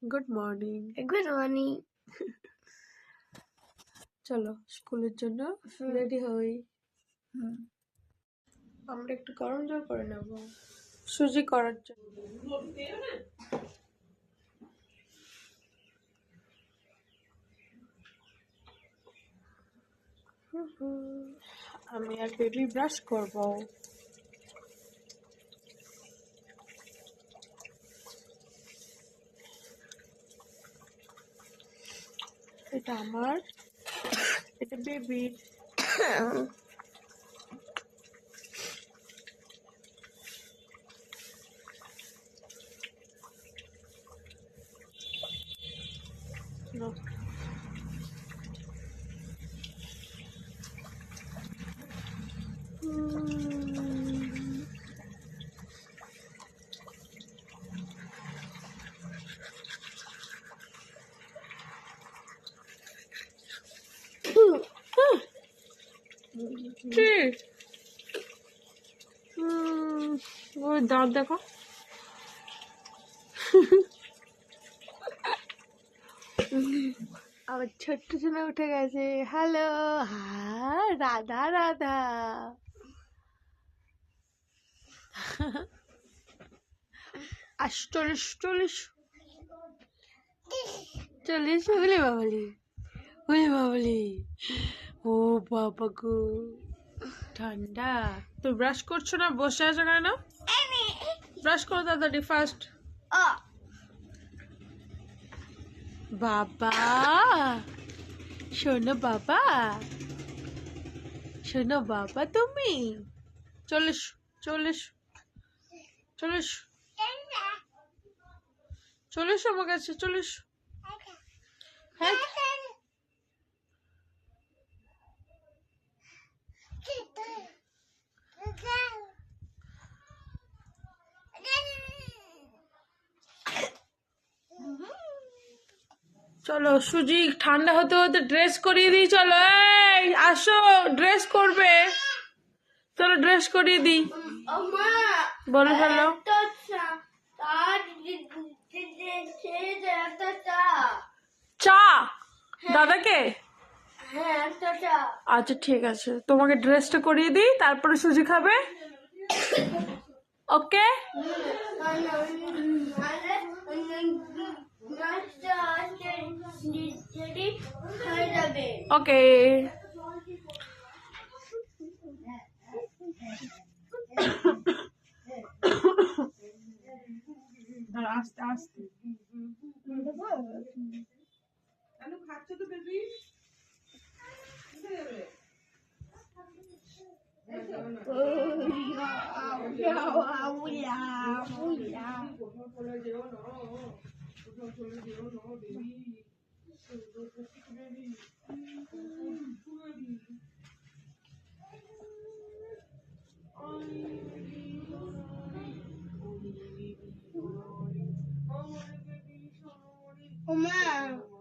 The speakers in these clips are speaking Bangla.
Good morning. Good morning. চলো স্কুলের জন্য রেডি হই। আমরা একটু গরম জল করে নেব সুজি করার জন্য। আমি আর বেবি ব্রাশ করব। এটা আমার, এটা বেবি। ওই দাঁত দেখো। আমার ছোট্ট সোনা উঠে গেছে। হ্যালো, হ্যাঁ রাধা রাধা। চল্লিশ চল্লিশ চল্লিশ বলে বাবলি, বলে বাবলি। ও বাবা গো, ঠান্ডা। তো ব্রাশ করছো না, বসে আছো কেন? ব্রাশ করো তাড়াতাড়ি, ফার্স্ট। বাবা শোনো, বাবা শোনো, বাবা তুমি। চল্লিশ চল্লিশ চল্লিশ চল্লিশ আমার কাছে, চল্লিশ। হ্যাঁ চলো সুজি ঠান্ডা হতে হতে ড্রেস করিয়ে দিই। চলো এই আসো, ড্রেস করবে। চলো ড্রেস করিয়ে দিই। বলে ফেলো। চা দাদাকে? আচ্ছা ঠিক আছে, তোমাকে ড্রেসটা করিয়ে দিই, তারপরে সুজি খাবে। ওকে। ওকে। আস্তে আস্তে খাচ্ছে তো বেবি।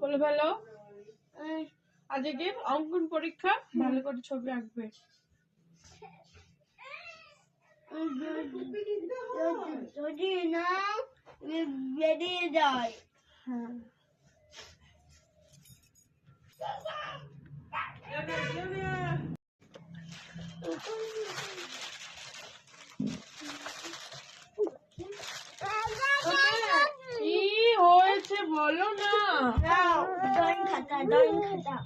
বলে ফেলো। আজকে অঙ্কন পরীক্ষা, ভালো করে ছবি আঁকবে। যদি না বেরিয়ে যায়। হ্যাঁ কি হয়েছে বলো না। ড্রয়িং খাতা, ড্রয়িং খাতা।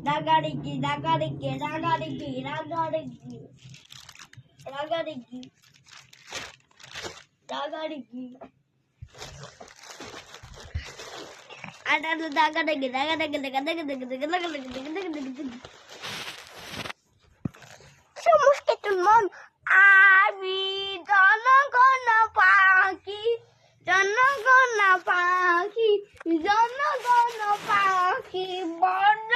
রাগাড়িকি রাগাড়িকি রাগাড়িকি রাগাড়িকি রাগাড়িকি রাগাড়িকি আটা রাগাড়িকি রাগাড়িকি রাগাড়িকি রাগাড়িকি। সমস্ত মন আমি জনগণ পাখি, জনগণ পাখি, জনগণ পাখি বড়।